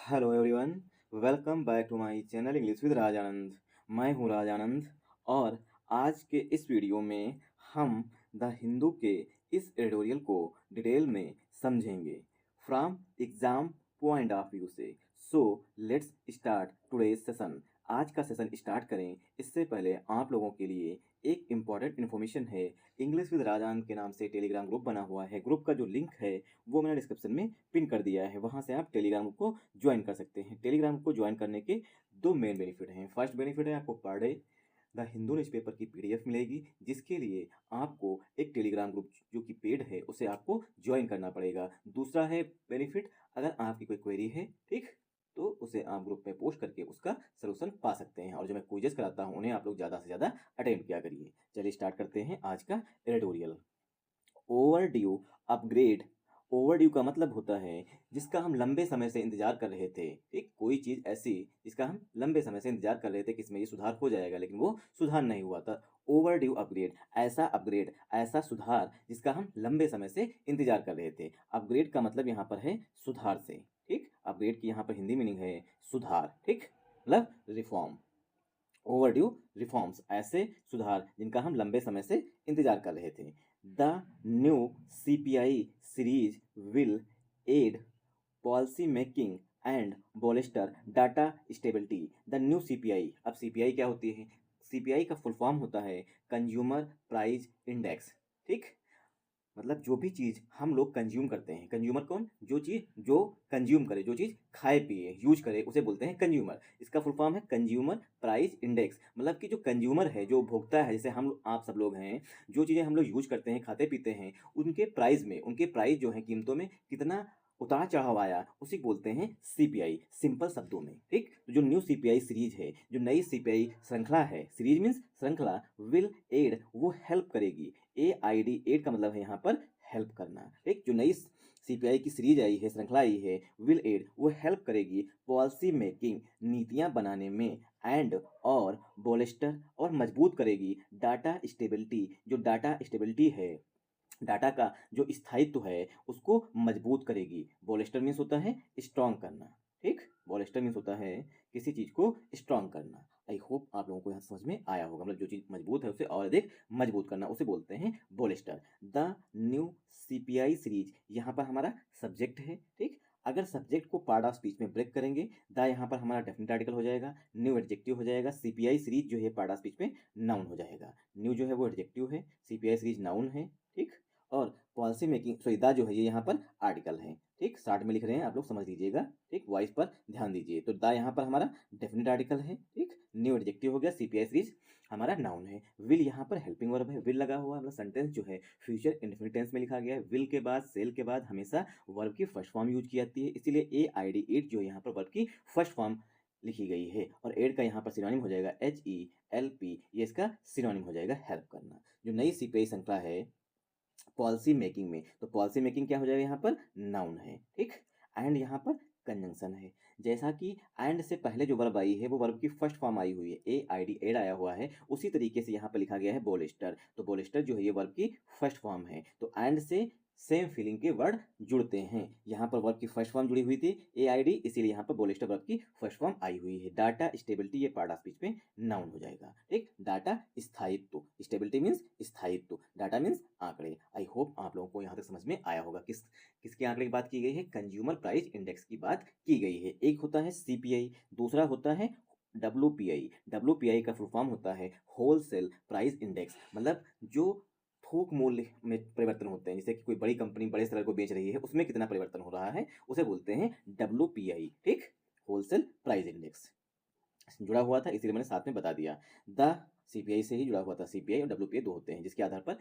Hello everyone, welcome back to my channel English with Rajanand. मैं हूं राजानंद और आज के इस वीडियो में हम द हिंदू के इस एडिटोरियल को डिटेल में समझेंगे from exam point of view से। So let's start today's session. आज का सेशन स्टार्ट करें इससे पहले आप लोगों के लिए एक इम्पॉर्टेंट इन्फॉर्मेशन है। इंग्लिश विद राजानंद के नाम से टेलीग्राम ग्रुप बना हुआ है। ग्रुप का जो लिंक है वो मैंने डिस्क्रिप्शन में पिन कर दिया है, वहाँ से आप टेलीग्राम को ज्वाइन कर सकते हैं। टेलीग्राम को ज्वाइन करने के दो मेन बेनिफिट हैं। फर्स्ट बेनिफिट है आपको per day the Hindu newspaper की पीडीएफ मिलेगी, जिसके लिए आपको एक टेलीग्राम ग्रुप जो कि पेड है उसे आपको ज्वाइन करना पड़ेगा। दूसरा है बेनिफिट, अगर आपकी कोई क्वेरी है, ठीक, तो उसे आप ग्रुप में पोस्ट करके उसका सलूशन पा सकते हैं। और जो मैं क्विजेस कराता हूँ उन्हें आप लोग ज़्यादा से ज़्यादा अटेम्प्ट किया करिए। चलिए स्टार्ट करते हैं आज का editorial. Over due upgrade. Over due का मतलब होता है जिसका हम लंबे समय से इंतजार कर रहे थे। ठीक, कोई चीज़ ऐसी जिसका हम लंबे समय से इंतजार कर रहे थे कि इसमें ये सुधार हो जाएगा, लेकिन वो सुधार नहीं हुआ था। ओवर ड्यू अपग्रेड, ऐसा सुधार जिसका हम लंबे समय से इंतजार कर रहे थे। अपग्रेड का मतलब यहाँ पर है सुधार से। ठीक, अपग्रेड की यहाँ पर हिंदी मीनिंग है सुधार। ठीक, मतलब रिफॉर्म। ओवरड्यू रिफॉर्म्स, ऐसे सुधार जिनका हम लंबे समय से इंतजार कर रहे थे। The new CPI series will aid policy making and bolster data stability. The new CPI, अब सीपीआई क्या होती है? सीपीआई का फुल फॉर्म होता है कंज्यूमर प्राइस इंडेक्स। ठीक, मतलब जो भी चीज़ हम लोग कंज्यूम करते हैं, कंज्यूमर कौन? जो चीज़ जो कंज्यूम करे, जो चीज़ खाए पिए यूज करे उसे बोलते हैं कंज्यूमर। इसका फुल फॉर्म है कंज्यूमर प्राइस इंडेक्स। मतलब कि जो कंज्यूमर है, जो भोक्ता है, जैसे हम आप सब लोग हैं, जो चीज़ें हम लोग यूज करते हैं, खाते पीते हैं, उनके प्राइस में, उनके प्राइस जो है कीमतों में कितना उतार चढ़ाव आया, उसी को बोलते हैं सीपीआई, सिंपल शब्दों में। ठीक, तो जो न्यू सीपीआई सीरीज है, जो नई सीपीआई श्रृंखला है, सीरीज मीन्स श्रृंखला, विल एड, वो हेल्प करेगी। AID, एड का मतलब है यहाँ पर हेल्प करना। ठीक, जो नई सीपीआई की सीरीज आई है, श्रृंखला आई है, विल एड, वो हेल्प करेगी पॉलिसी मेकिंग, नीतियां बनाने में, एंड और बोलेस्टर, और मजबूत करेगी डाटा स्टेबिलिटी, जो डाटा स्टेबिलिटी है, डाटा का जो स्थायित्व है उसको मजबूत करेगी। बोलेस्टर मीन्स होता है स्ट्रॉन्ग करना। ठीक, बोलेस्टर मीन्स होता है किसी चीज को स्ट्रॉन्ग करना। आई होप आप लोगों को यहाँ समझ में आया होगा। मतलब जो चीज मजबूत है उसे और अधिक मजबूत करना, उसे बोलते हैं बोलेस्टर। द न्यू सीपीआई सीरीज, यहाँ पर हमारा सब्जेक्ट है। ठीक, अगर सब्जेक्ट को पार्ट ऑफ स्पीच में ब्रेक करेंगे, द यहाँ पर हमारा डेफिनेट आर्टिकल हो जाएगा, न्यू एडजेक्टिव हो जाएगा, सीपीआई सीरीज जो है पार्ट ऑफ स्पीच में नाउन हो जाएगा। न्यू जो है वो एडजेक्टिव है, सीपीआई सीरीज नाउन है। ठीक, और पॉलिसी मेकिंग, सॉरी दा जो है ये यहाँ पर आर्टिकल है। ठीक, शार्ट में लिख रहे हैं, आप लोग समझ लीजिएगा। ठीक, वॉइस पर ध्यान दीजिए। तो दा यहाँ पर हमारा डेफिनेट आर्टिकल है। ठीक, न्यू एडजेक्टिव हो गया, सीपीआई सीरीज हमारा नाउन है। विल यहाँ पर हेल्पिंग वर्ब है, विल लगा हुआ, मतलब सेंटेंस जो है फ्यूचर इंडेफिनिट टेंस में लिखा गया है। विल के बाद, सेल के बाद हमेशा वर्ब की फर्स्ट फॉर्म यूज की जाती है, इसीलिए AID, एड जो है यहाँ पर वर्ब की फर्स्ट फॉर्म लिखी गई है। और एड का यहाँ पर सिनोनिम हो जाएगा HELP, ये इसका सिनोनिम हो जाएगा हेल्प करना। जो नई सीपीआई श्रृंखला है पॉलिसी मेकिंग में, तो पॉलिसी मेकिंग क्या हो जाएगा? यहाँ पर नाउन है। ठीक, एंड यहाँ पर कंजंक्शन है। जैसा कि एंड से पहले जो वर्ब आई है वो वर्ब की फर्स्ट फॉर्म आई हुई है, AID, एड आया हुआ है, उसी तरीके से यहाँ पर लिखा गया है बोलेस्टर। तो बोलेस्टर जो है ये वर्ब की फर्स्ट फॉर्म है। तो एंड से सेम फीलिंग के वर्ड जुड़ते हैं। यहाँ पर वर्ब की फर्स्ट फॉर्म जुड़ी हुई थी AID, इसीलिए यहाँ पर बोलेस्टर वर्ब की फर्स्ट फॉर्म आई हुई है। डाटा स्टेबिलिटी, ये पार्ट ऑफ स्पीच में नाउन हो जाएगा। ठीक, डाटा स्थायित्व, स्टेबिलिटी मीन्स स्थायित्व, डाटा मीन्स आंकड़े। आई होप आप लोगों को यहाँ तक समझ में आया होगा। किसके आंकड़े की बात की गई है? कंज्यूमर प्राइस इंडेक्स की बात की गई है। एक होता है सीपीआई, दूसरा होता है WPI। WPI का फुल फॉर्म होता है होलसेल प्राइस इंडेक्स, मतलब जो थोक मूल्य में परिवर्तन होते हैं, जैसे कि कोई बड़ी कंपनी बड़े स्तर को बेच रही है, उसमें कितना परिवर्तन हो रहा है, उसे बोलते हैं WPI। ठीक, होलसेल प्राइस इंडेक्स जुड़ा हुआ था, इसीलिए मैंने साथ में बता दिया। द सीपीआई से ही जुड़ा हुआ था, सीपीआई और WPI दो होते हैं, जिसके आधार पर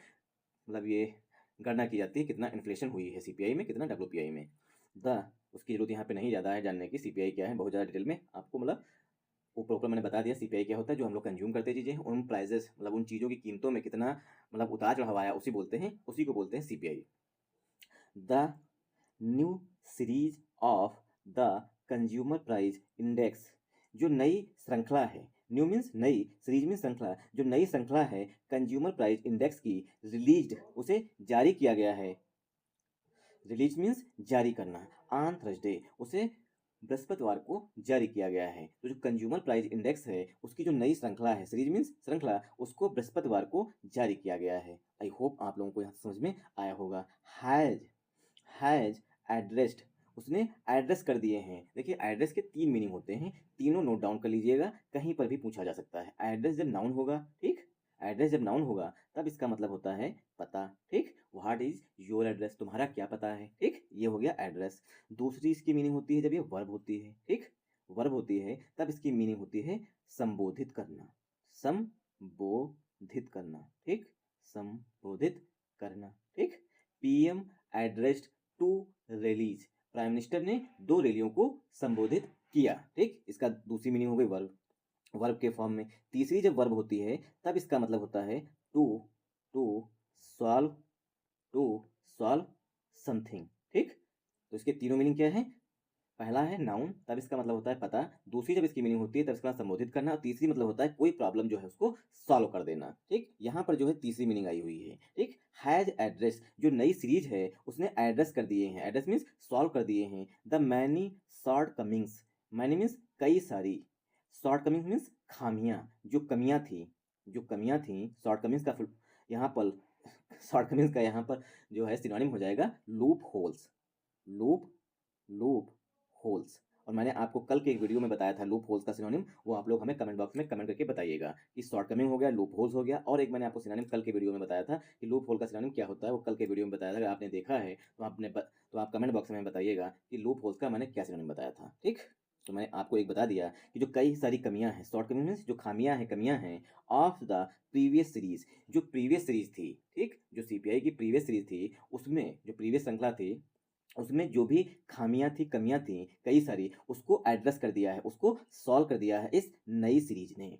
मतलब ये गणना की जाती है कितना इन्फ्लेशन हुई है सीपीआई में, कितना WPI में। द उसकी जरूरत यहाँ पे नहीं ज़्यादा है जानने की, सीपीआई क्या है बहुत ज़्यादा डिटेल में आपको, मतलब ऊपर ऊपर मैंने बता दिया। सीपीआई क्या होता है? जो हम लोग कंज्यूम करते चीज़ें, उन प्राइजेस, मतलब उन चीज़ों की कीमतों में कितना मतलब उतार चढ़ाव आया, उसी को बोलते हैं CPI. The new series of the consumer price index, जो नई श्रृंखला है, न्यू मीन्स नई, सीरीज मीन्स श्रृंखला, जो नई श्रृंखला है कंज्यूमर प्राइस इंडेक्स की, रिलीज्ड, उसे जारी किया गया है। रिलीज मीन्स जारी करना, ऑन थर्सडे, उसे बृहस्पतिवार को जारी किया गया है। तो जो कंज्यूमर प्राइस इंडेक्स है उसकी जो नई श्रृंखला है, सीरीज मीन्स श्रृंखला, उसको बृहस्पतिवार को जारी किया गया है। आई होप आप लोगों को यहाँ समझ में आया होगा। हैज हैज एड्रेस्ड, उसने एड्रेस कर दिए हैं। देखिए एड्रेस के तीन मीनिंग होते हैं, तीनों नोट डाउन कर लीजिएगा, कहीं पर भी पूछा जा सकता है। एड्रेस जब नाउन होगा, ठीक, एड्रेस जब नाउन होगा तब इसका मतलब होता है पता, ठीक। व्हाट इज योर एड्रेस, तुम्हारा क्या पता है, ठीक, ये हो गया एड्रेस। दूसरी इसकी मीनिंग होती है जब ये वर्ब होती है, ठीक, वर्ब होती है तब इसकी मीनिंग होती है संबोधित करना, संबोधित करना, ठीक, संबोधित करना, ठीक। PM addressed to rallies, prime minister ने 2 रैलियों को संबोधित किया, ठीक। इसका दूसरी मीनिंग हो गई वर्ब, वर्ब के फॉर्म में। तीसरी जब वर्ब होती है तब इसका मतलब होता है to to solve, to solve something, ठीक। तो इसके तीनों मीनिंग क्या है? पहला है नाउन, तब इसका मतलब होता है पता। दूसरी जब इसकी मीनिंग होती है तब इसका संबोधित करना। और तीसरी मतलब होता है कोई प्रॉब्लम जो है उसको सॉल्व कर देना, ठीक। यहाँ पर जो है तीसरी मीनिंग आई हुई है, ठीक। हैज एड्रेस, जो नई सीरीज है उसने एड्रेस कर दिए हैं, एड्रेस मीन्स सॉल्व कर दिए हैं the many shortcomings, many means कई सारी, शॉर्ट कमिंग्स मीन्स खामियां, जो कमियां थी, जो कमियां थी। शॉर्ट कमिंग्स का यहाँ पर शॉर्ट कमिंग्स का यहाँ पर जो है सिनोनिम हो जाएगा loop holes, loop loop holes. और मैंने आपको कल के एक वीडियो में बताया था लूप होल्स का सिनोनिम, वो आप लोग हमें कमेंट बॉक्स में कमेंट करके बताइएगा कि शॉर्ट कमिंग हो गया, लूप होल्स हो गया। और एक मैंने आपको सिनोनिम कल के वीडियो में बताया था कि लूप होल का सिनोनिम क्या होता है, वो कल के वीडियो में बताया था। अगर आपने देखा है तो आप कमेंट बॉक्स में बताइएगा कि लूप होल्स का मैंने क्या सिनोनिम बताया था, ठीक। तो मैंने आपको एक बता दिया कि जो कई सारी कमियां हैं, शॉर्ट कमिंग मीन्स जो खामियां हैं, कमियां हैं ऑफ द प्रीवियस सीरीज, जो प्रीवियस सीरीज थी, ठीक, जो सीपीआई की प्रीवियस सीरीज थी उसमें जो प्रीवियस श्रृंखला थी उसमें जो भी खामियां थी, कमियां थी कई सारी, उसको एड्रेस कर दिया है, उसको सॉल्व कर दिया है इस नई सीरीज ने।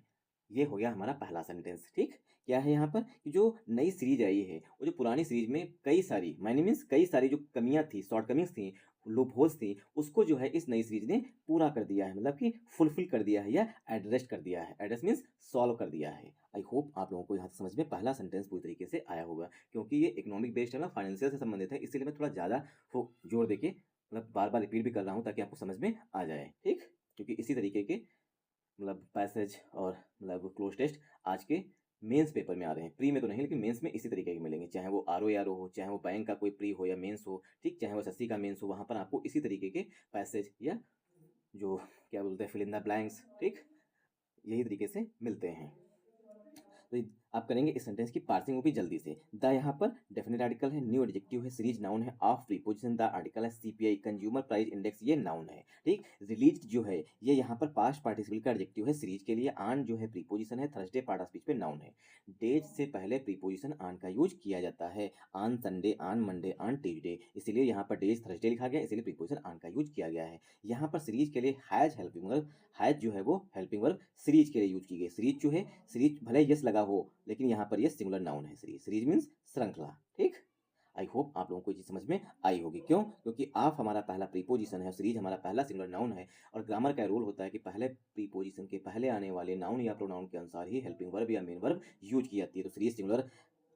ये हो गया हमारा पहला सेंटेंस, ठीक। क्या है यहाँ पर कि जो नई सीरीज आई है वो जो पुरानी सीरीज में कई सारी, मायने मीन्स कई सारी जो कमियां थी, शॉर्ट कमिंग्स थी, लूप होल्स थी, उसको जो है इस नई सीरीज ने पूरा कर दिया है, मतलब कि फुलफिल कर दिया है या एड्रेस कर दिया है। एड्रेस मीन्स सॉल्व कर दिया है। आई होप आप लोगों को यहाँ से समझ में पहला सेंटेंस पूरी तरीके से आया होगा। क्योंकि ये इकोनॉमिक बेस्ड है ना, फाइनेंशियल से संबंधित है, इसीलिए मैं थोड़ा ज़्यादा जोर देके मतलब बार बार रिपीट भी कर रहा हूँ ताकि आपको समझ में आ जाए, ठीक। क्योंकि इसी तरीके के मतलब पैसेज और मतलब क्लोज टेस्ट आज के मेंस पेपर में आ रहे हैं, प्री में तो नहीं लेकिन मेंस में इसी तरीके के मिलेंगे, चाहे वो आर ओ या हो, चाहे वो बैंक का कोई प्री हो या मेंस हो, ठीक, चाहे वो एसएससी का मेंस हो, वहाँ पर आपको इसी तरीके के पैसेज या जो क्या बोलते हैं फिल इन द ब्लैंक्स, ठीक, यही तरीके से मिलते हैं। तो आप करेंगे इस सेंटेंस की पार्सिंग वो भी जल्दी से। द यहाँ पर डेफिनेट आर्टिकल है, न्यू एडजेक्टिव है, सीरीज नाउन है, ऑफ प्रीपोजिशन द आर्टिकल है, सीपीआई कंज्यूमर प्राइस इंडेक्स ये नाउन है, ठीक। रिलीज जो है ये यहाँ पर पास्ट पार्टिसिपल का एडजेक्टिव है सीरीज के लिए, आन जो है प्रीपोजिशन है, थर्सडे पार्ट ऑफ स्पीच पे नाउन है। डेज से पहले प्रीपोजिशन आन का यूज किया जाता है, आन संडे, आन मंडे, आन ट्यूजडे, इसीलिए यहाँ पर डेज थर्सडे लिखा गया, इसीलिए प्रीपोजिशन आन का यूज किया गया है। यहाँ पर सीरीज के लिए हैज हेल्पिंग वर्ब, हैज जो है वो हेल्पिंग वर्ब सीरीज के लिए यूज की गई। सीरीज जो है, सीरीज भले यस लगा हो लेकिन यहाँ पर ये सिंगुलर नाउन है, सीरीज, सीरीज मीन्स श्रृंखला, ठीक। आई होप आप लोगों को ये चीज समझ में आई होगी। क्यों? क्योंकि आप हमारा पहला प्रीपोजिशन है, सीरीज हमारा पहला सिंगुलर नाउन है, और ग्रामर का रूल होता है कि पहले प्रीपोजिशन के पहले आने वाले नाउन या प्रोनाउन के अनुसार ही हेल्पिंग वर्ब या मेन वर्ब यूज की जाती है। तो सीरीज सिंगुलर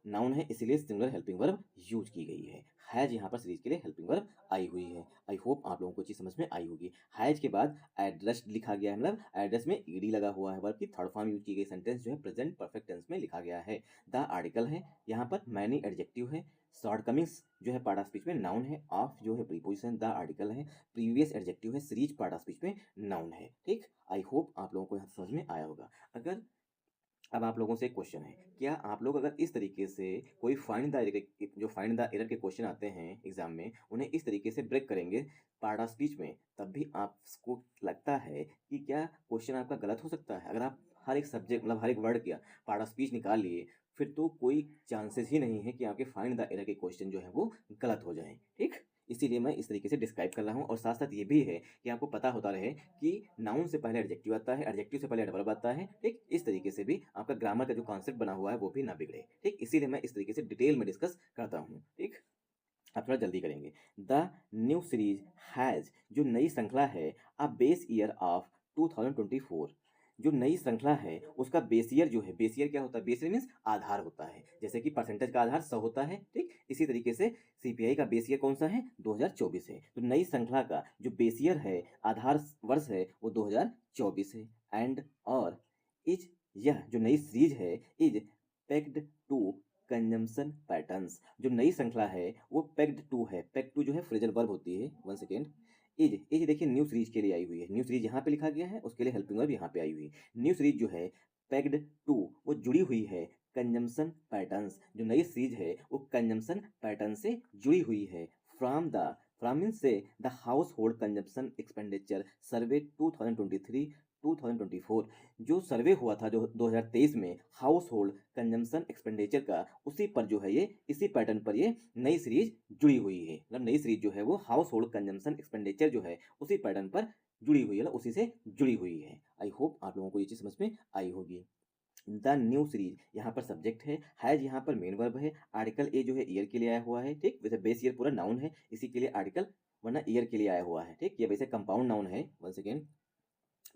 नाउन है इसीलिए सिंगुलर हेल्पिंग वर्ब यूज की गई है। हैज यहाँ पर सीरीज के लिए हेल्पिंग वर्ब आई हुई है। आई होप आप लोगों को चीज समझ में आई होगी। हैज के बाद एड्रेस लिखा गया है, मतलब एड्रेस में ईडी लगा हुआ है, वर्ब की थर्ड फॉर्म यूज की गई, सेंटेंस जो है प्रेजेंट परफेक्ट टेंस में लिखा गया है। द आर्टिकल है, यहाँ पर मैनी एडजेक्टिव है, शॉर्ट कमिंग्स जो है पार्ट ऑफ स्पीच में नाउन है, ऑफ जो है प्रीपोजिशन, द आर्टिकल है, प्रीवियस एडजेक्टिव है, सीरीज पार्ट ऑफ स्पीच में नाउन है, ठीक। आई होप आप लोगों को यहाँ समझ में आया होगा। अगर अब आप लोगों से एक क्वेश्चन है, क्या आप लोग अगर इस तरीके से कोई फाइंड द एरर, जो फाइंड द एरर के क्वेश्चन आते हैं एग्जाम में, उन्हें इस तरीके से ब्रेक करेंगे पार्ट ऑफ स्पीच में, तब भी आपको लगता है कि क्या क्वेश्चन आपका गलत हो सकता है? अगर आप हर एक सब्जेक्ट मतलब हर एक वर्ड किया पार्ट ऑफ स्पीच निकाल लिए, फिर तो कोई चांसेस ही नहीं है कि आपके फाइंड द एरर के क्वेश्चन जो है वो गलत हो जाए, ठीक। इसीलिए मैं इस तरीके से डिस्क्राइब कर रहा हूँ, और साथ साथ ये भी है कि आपको पता होता रहे कि नाउन से पहले एडजेक्टिव आता है, एडजेक्टिव से पहले एडवर्ब आता है, ठीक। इस तरीके से भी आपका ग्रामर का जो कॉन्सेप्ट बना हुआ है वो भी ना बिगड़े, ठीक। इसीलिए मैं इस तरीके से डिटेल में डिस्कस करता हूँ, ठीक। आप थोड़ा जल्दी करेंगे। द न्यू सीरीज हैज, जो नई श्रृंखला है, अ बेस ईयर ऑफ 2024, जो नई श्रृंखला है उसका बेस ईयर जो है, बेस ईयर क्या होता है, बेस ईयर मीन्स आधार होता है, जैसे कि परसेंटेज का आधार 100 होता है, ठीक। इसी तरीके से सीपीआई का बेस ईयर कौन सा है, 2024 है। तो नई श्रृंखला का जो बेस ईयर है, आधार वर्ष है, वो 2024 है। एंड और इज, यह जो नई सीरीज है, is pegged to consumption patterns. जो नई श्रृंखला है वो पेक्ड टू है। पेक्ड टू जो है फ्रेजल वर्ब होती है। One second. इज देखिए न्यू सीरीज के लिए आई हुई है। न्यू सीरीज यहाँ पे लिखा गया है, उसके लिए हेल्पिंग वर्ब यहाँ पे आई हुई है। न्यू सीरीज जो है पेक्ड टू, वो जुड़ी हुई है कंजम्पशन पैटर्न्स। जो नई सीरीज है वो कंजम्पशन पैटर्न से जुड़ी हुई है। फ्रॉम द, फ्रॉम मीन्स से, the house hold consumption expenditure सर्वे 2023-2024। जो सर्वे हुआ था जो 2023 में हाउस होल्ड कंजम्पशन एक्सपेंडिचर का, उसी पर जो है ये, इसी पैटर्न पर ये नई सीरीज जुड़ी हुई है। मतलब नई सीरीज जो है वो हाउस होल्ड कंजम्पशन एक्सपेंडिचर जो है उसी पैटर्न पर जुड़ी हुई है, मतलब उसी से जुड़ी हुई है। आई होप आप लोगों को ये चीज समझ में आई होगी। द न्यू सीरीज यहाँ पर सब्जेक्ट है, हैज यहाँ पर मेन वर्ब है, आर्टिकल ए जो है ईयर के लिए आया हुआ है, ठीक। वैसे बेस ईयर पूरा नाउन है, इसी के लिए आर्टिकल वरना ईयर के लिए आया हुआ है, ठीक। ये वैसे कंपाउंड नाउन है। One second.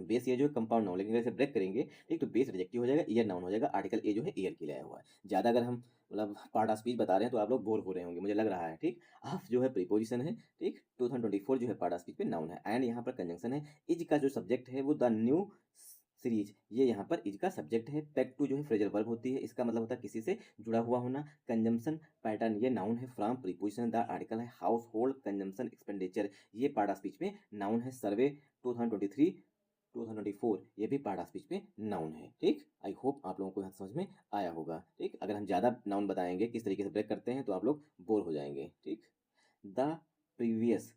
बेस ये जो है कंपाउंड नाउन, लेकिन अगर इसे ब्रेक करेंगे, ठीक, तो बेस एडजेक्टिव हो जाएगा, ईयर नाउन हो जाएगा, आर्टिकल ए जो है ईयर के लिए आया हुआ है। ज़्यादा अगर हम मतलब पार्ट ऑफ स्पीच बता रहे हैं तो आप लोग बोर हो रहे होंगे, मुझे लग रहा है, ठीक। ऑफ जो है प्रीपोजिशन है, ठीक। 2024 जो है पार्ट ऑफ स्पीच पे नाउन है। एंड यहाँ पर कंजंक्शन है। इज का जो सब्जेक्ट है वो द न्यू सीरीज, ये यहाँ पर इज का सब्जेक्ट है। पेक टू जो है फ्रेजल वर्ब होती है, इसका मतलब होता है किसी से जुड़ा हुआ होना। कंजम्पशन पैटर्न ये नाउन है। फ्रॉम प्रीपोजिशन, द आर्टिकल है। हाउस होल्ड कंजम्पशन एक्सपेंडिचर ये पार्ट ऑफ स्पीच में नाउन है। सर्वे 2023 2024 ये भी पार्ट ऑफ स्पीच में नाउन है, ठीक। आई होप आप लोगों को यहाँ समझ में आया होगा, ठीक। अगर हम ज़्यादा नाउन बताएंगे किस तरीके से ब्रेक करते हैं तो आप लोग बोर हो जाएंगे, ठीक। The previous,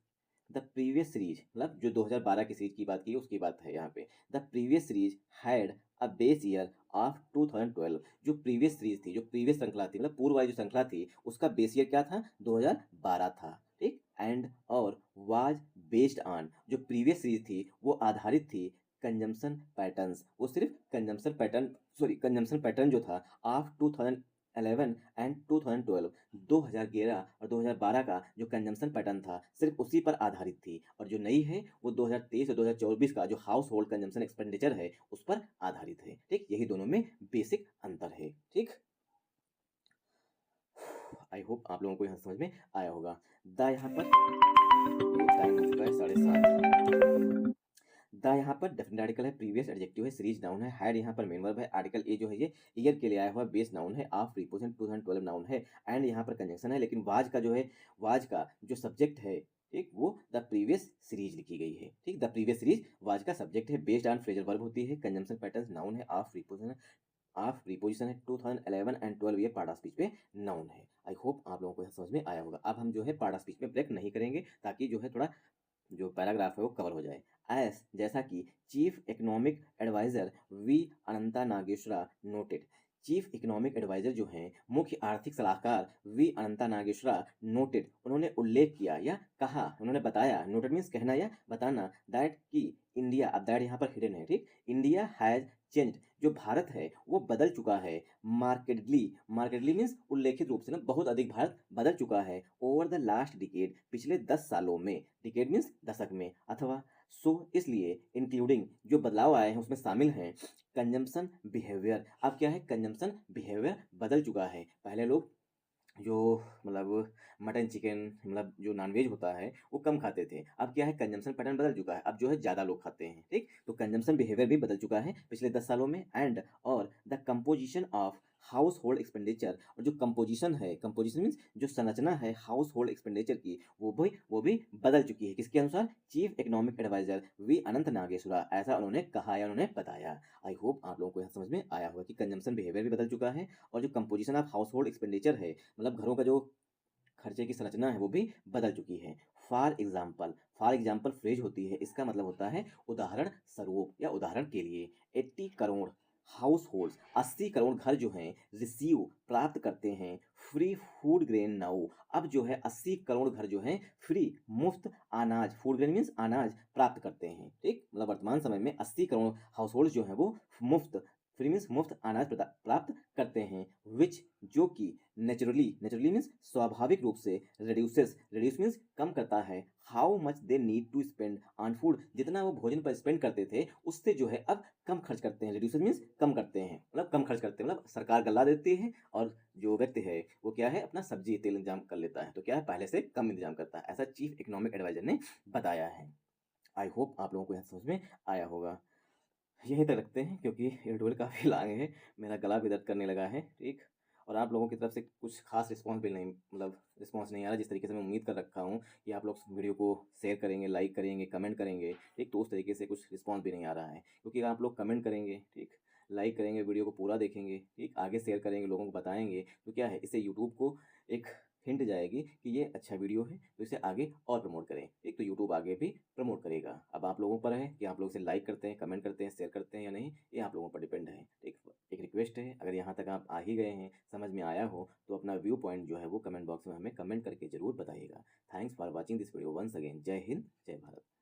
the previous series मतलब जो 2012 की सीरीज की बात की उसकी बात है यहाँ पे। The previous series had a base year of 2012। जो प्रीवियस सीरीज थी, जो प्रीवियस श्रृंखला थी, मतलब पूर्व वाली जो श्रृंखला थी, उसका बेस ईयर क्या था, 2012 था, ठीक। एंड और वाज बेस्ड ऑन, जो प्रीवियस सीरीज थी वो आधारित थी कंजम्पशन पैटर्न्स। वो सिर्फ consumption pattern, sorry consumption pattern जो था ऑफ 2011 एंड 2012, 2011 और 2012 का जो कंजम्पशन पैटर्न था सिर्फ उसी पर आधारित थी। और जो नई है वो 2023 और 2024 का जो हाउस होल्ड कंजम्पशन एक्सपेंडिचर है उस पर आधारित है, ठीक। यही दोनों में बेसिक अंतर है, ठीक। आई होप आप लोगों को यहाँ समझ में आया होगा। द यहाँ पर टाइम हो चुका है 7:30। द यहाँ पर डेफिनेट आर्टिकल है, प्रीवियस एडजेक्टिव है, सीरीज नाउन है, हैड यहाँ पर मेन वर्ब है, आर्टिकल ए जो है ये ईयर के लिए आया हुआ बेस नाउन है, ऑफ प्रीपोजिशन 2012 नाउन है। एंड यहाँ पर कंजंक्शन है, लेकिन वाज का जो है, वाज का जो सब्जेक्ट है, ठीक, वो द प्रीवियस सीरीज लिखी गई है, ठीक। द प्रीवियस सीरीज वाज का सब्जेक्ट है, बेस्ड ऑन फ्रेजल वर्ब होती है, कंजम्पशन पैटर्न नाउन है, ऑफ प्रीपोजिशन, ऑफ प्रीपोजिशन है, 2011 एंड 12 ये पार्ट ऑफ स्पीच पे नाउन है। आई होप आप लोगों को यह समझ में आया होगा। अब हम जो है पार्ट ऑफ स्पीच में ब्रेक नहीं करेंगे ताकि जो है थोड़ा जो पैराग्राफ है वो कवर हो जाए। एस जैसा कि chief economic adviser V Anantha Nageswaran noted. Chief economic adviser जो हैं, मुख्य आर्थिक सलाहकार वी अनंता नागेश्वरा नोटेड, उन्होंने उल्लेख किया या कहा, उन्होंने बताया, नोटेड मीन्स कहना या बताना, दैट कि इंडिया, अब दैट यहाँ पर हिडन है, ठीक। इंडिया हैज चेंज्ड, जो भारत है वो बदल चुका है। मार्केटली, मार्केटली मीन्स उल्लेखित रूप से ना, बहुत अधिक भारत बदल चुका है ओवर द लास्ट डिकेड, पिछले 10 सालों में। डिकेड मीन्स दशक में, अथवा सो इसलिए, इंक्लूडिंग जो बदलाव आए हैं उसमें शामिल हैं कंजम्पशन बिहेवियर। अब क्या है, कंजम्पशन बिहेवियर बदल चुका है। पहले लोग जो मतलब मटन चिकन मतलब जो नॉनवेज होता है वो कम खाते थे। अब क्या है, कंजम्पशन पैटर्न बदल चुका है, अब जो है ज़्यादा लोग खाते हैं, ठीक। तो कंजम्पशन बिहेवियर भी बदल चुका है पिछले 10 सालों में। एंड और the composition of house hold expenditure, और जो कंपोजिशन है, कंपोजिशन मीन्स जो संरचना है हाउस होल्ड एक्सपेंडिचर की, वो भी बदल चुकी है। किसके अनुसार, चीफ इकोनॉमिक एडवाइजर वी अनंत नागेश्वरा, ऐसा उन्होंने कहा या उन्होंने बताया। आई होप आप लोगों को यहाँ समझ में आया होगा कि कंजम्पशन बिहेवियर भी बदल चुका है और जो composition of house hold expenditure है, मतलब घरों का जो खर्चे की संरचना है वो भी बदल चुकी है। फॉर एग्जाम्पल फ्रेज होती है, इसका मतलब होता है उदाहरण स्वरूप या उदाहरण के लिए। 80 करोड़ हाउस होल्ड, 80 करोड़ घर जो हैं रिसीव प्राप्त करते हैं फ्री फूड ग्रेन नाउ। अब जो है 80 करोड़ घर जो हैं फ्री मुफ्त अनाज, फूड ग्रेन मीन्स अनाज प्राप्त करते हैं, ठीक। मतलब वर्तमान समय में 80 करोड़ हाउस होल्ड जो हैं वो मुफ्त फ्री मीन्स मुफ्त अनाज प्राप्त करते हैं, विच जो कि नेचुरली मीन्स स्वाभाविक रूप से रिड्यूस मीन्स कम करता है, how much they need to spend on food, जितना वो भोजन पर स्पेंड करते थे उससे जो है अब कम खर्च करते हैं। रिड्यूस मीन्स कम करते हैं, मतलब कम खर्च करते हैं, मतलब सरकार गल्ला देती है और जो व्यक्ति है वो क्या है अपना सब्जी तेल इंतजाम कर लेता है, तो क्या है पहले से कम इंतजाम करता है, ऐसा चीफ इकोनॉमिक एडवाइजर ने बताया है। आई होप आप लोगों को यह समझ में आया होगा। यहीं तक रखते हैं क्योंकि एडिटोरियल काफ़ी लॉन्ग है, मेरा गला भी दर्द करने लगा है, ठीक। और आप लोगों की तरफ से कुछ खास रिस्पॉन्स भी नहीं, मतलब रिस्पॉन्स नहीं आ रहा जिस तरीके से मैं उम्मीद कर रखा हूँ कि आप लोग वीडियो को शेयर करेंगे, लाइक करेंगे, कमेंट करेंगे, ठीक। तो उस तरीके से कुछ रिस्पॉन्स भी नहीं आ रहा है, क्योंकि अगर आप लोग कमेंट करेंगे, ठीक, लाइक करेंगे, वीडियो को पूरा देखेंगे, ठीक, आगे शेयर करेंगे, लोगों को बताएंगे, तो क्या है इससे यूट्यूब को एक हिंट जाएगी कि ये अच्छा वीडियो है, तो इसे आगे और प्रमोट करें, ठीक। तो यूट्यूब आगे भी प्रमोट करेगा। अब आप लोगों पर है कि आप लोग इसे लाइक करते हैं, कमेंट करते हैं, शेयर करते हैं या नहीं, ये आप लोगों पर डिपेंड है, ठीक। एक रिक्वेस्ट है, अगर यहाँ तक आप आ ही गए हैं, समझ में आया हो, तो अपना व्यू पॉइंट जो है वो कमेंट बॉक्स में हमें कमेंट करके जरूर बताइएगा। Thanks for watching this video once again. जय हिंद, जय भारत।